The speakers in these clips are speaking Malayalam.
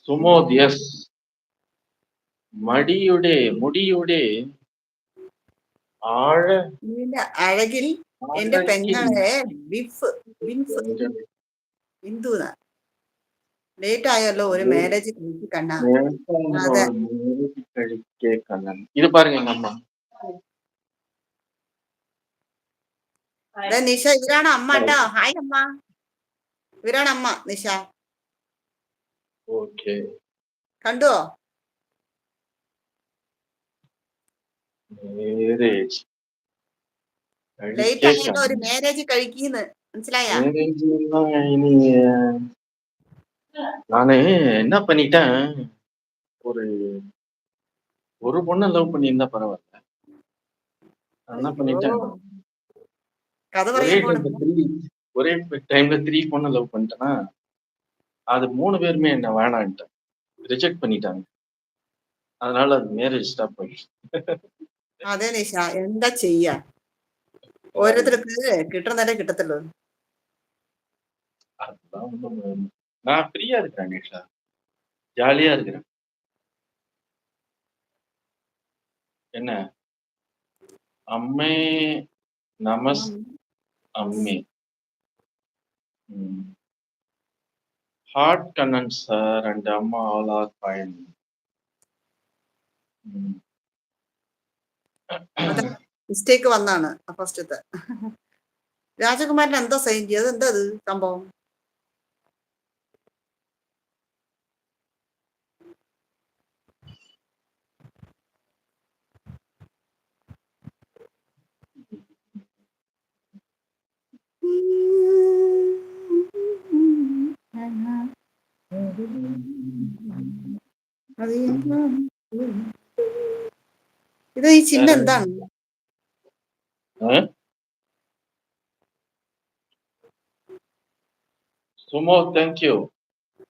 സുമോദ് യെസ്. മുടിയുടെ ആഴ ഇതിന്റെ അഴകിൽ എന്റെ ആഴത്തിൽ പെങ്ങളെ ബിഫ് ബിൻഫ് ബിന്ദു ലേറ്റ് ആയല്ലോ ഒരു മാരേജ് കണ്ണ അതെ കഴിക്കേ കണ്ണൻ. ഇത് பாருங்க எங்க அம்மா. നിഷ ഇവരാണ് അമ്മ കേട്ടോ. ഹായ് അമ്മ. ഇവരാണ് അമ്മ നിഷ. ഓക്കെ. കണ്ടുവോ? മാരേജ് ലേറ്റ് ആയല്ലോ ഒരു മാരേജ് കഴിക്കുന്നു മനസ്സിലായ? இனி நானு என்ன பண்ணிட்டேன், ஒரு பொண்ணை லவ் பண்ணியிருந்தா பரவாயில்ல. நான் என்ன பண்ணிட்டேன், കഥ ஒரே പറയാൻ പോണு. டைம்ல 3 பொண்ணை லவ் பண்ணிட்டேன்னா அது 3 பேருமே என்ன வேணான்ட்டேன், ரிஜெக்ட் பண்ணிட்டாங்க. அதனால அது மேரேஜ் ஸ்டாப் பண்ணிட்டேன். അതെ നിഷ, എന്താ ചെയ്യാ, ഓരോരുത്തർക്ക് കിട്ടുന്നതേ കിട്ടത്തുള്ളൂ. அதுதான் ஒண்ணும் நான் ஃப்ரீயா இருக்கிறேன் நிஷா, ஜாலியா இருக்கிறேன். என்ன அம்மே நமஸ் அம்மே ஹார்ட் கண்ணன் சார் அண்ட் அம்மா ஆல் ஆர் ஃபைன். മിസ്റ്റേക്ക് വന്നാണ് ഫസ്റ്റത്തെ. രാജകുമാരൻ എന്താ സൈൻ ചെയ്തത്? എന്താ അത് സംഭവം? ഇത് ഈ ചിഹ്നം എന്താണ്? Sumo thank you.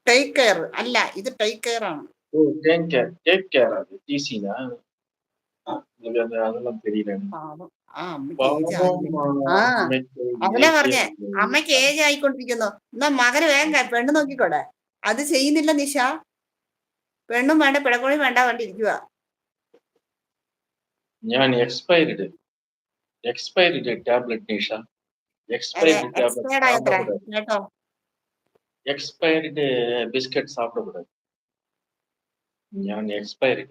Take care അല്ല, ഇത് ടേക്ക് കെയർ ആണ്. ஓ டேக் கேர். அது டிசினா அதெல்லாம் தெரியல. അവനെ പറഞ്ഞേ അമ്മയ്ക്ക് ഏജ് ആയിക്കൊണ്ടിരിക്കുന്നു, എന്നാ മകന് വേഗം പെണ്ണ് നോക്കിക്കോടെ. അത് ചെയ്യുന്നില്ല നിഷ. പെണ്ണും വേണ്ട പിടക്കോളിയും വേണ്ട വേണ്ടിയിരിക്കുക. ഞാൻ expired tablet Nisha. Expired tablet சாப்பிடக்கூடாது. കേട്ടോ, எக்ஸ்பயர்டு பிஸ்கட் சாப்பிடக்கூடாது. ഞാൻ എക്സ്പയർഡ്.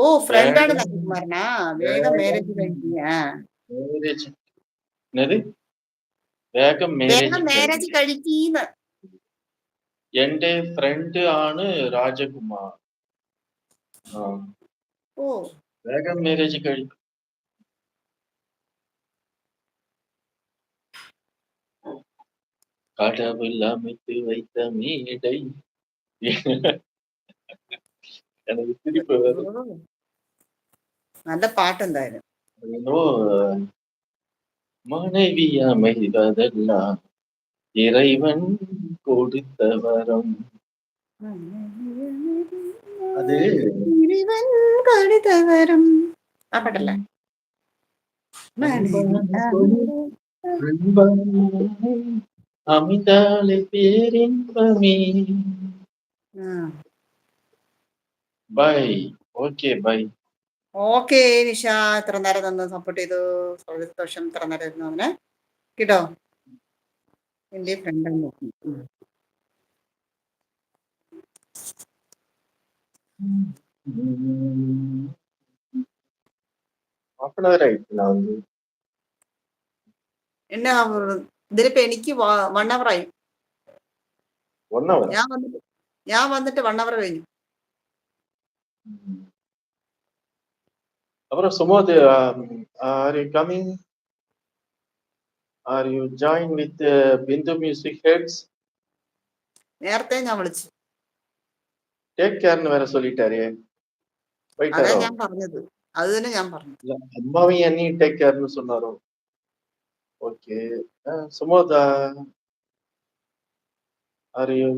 ഓ ഫ്രണ്ടാണ് രാജകുമാരനാ. വേഗം മാരേജ് കഴിക്കുക. വേഗം മാരേജ് കഴിക്കീന്ന്. എന്റെ ഫ്രണ്ട് ആണ് രാജകുമാർ. ഓ വേഗം മാരേജ് കഴിക്കും. கடவுள் அமைத்து வைத்த மேடை. எனக்கு திருப்பி வரும். നല്ല പാട്ട് എന്തായാലും. மனைவி அமைவதெல்லாம் இறைவன் கொடுத்த வரம். அது இறைவன் கொடுத்த வரம். ആ പാട്ടല്ലേ? அமிதாலே பேரின்பமே. Bye. Okay bye. Okay Nisha, ഇത്ര നേരം തന്നെ സപ്പോർട്ട് ചെയ്തു. സന്തോഷം. ഇത്ര നേരം ഇരുന്നു അവനെ കേട്ടോ. എന്റെ ഫ്രണ്ട് നോക്കി. എന്നെ ഇതിലിപ്പോ എനിക്ക് 1 hour ആയി. ഞാൻ വന്നിട്ട് 1 hour കഴിഞ്ഞു. அப்புறம் Sumod, are you coming? Are you join with Bindu Music Heads? നേരത്തെ ഞാൻ വിളിച്ചു. ടേക്ക് കെയർന്ന് വരെ சொல்லிட்டாரே. അതാ ഞാൻ പറഞ്ഞത്. അത് തന്നെ ഞാൻ പറഞ്ഞു. அம்மாவையும் என்னையும் டேக் கேர்னு சொன்னாரோ? Okay. Sumod, are you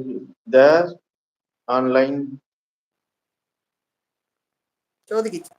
there online? ചോദിക്കിച്ചു.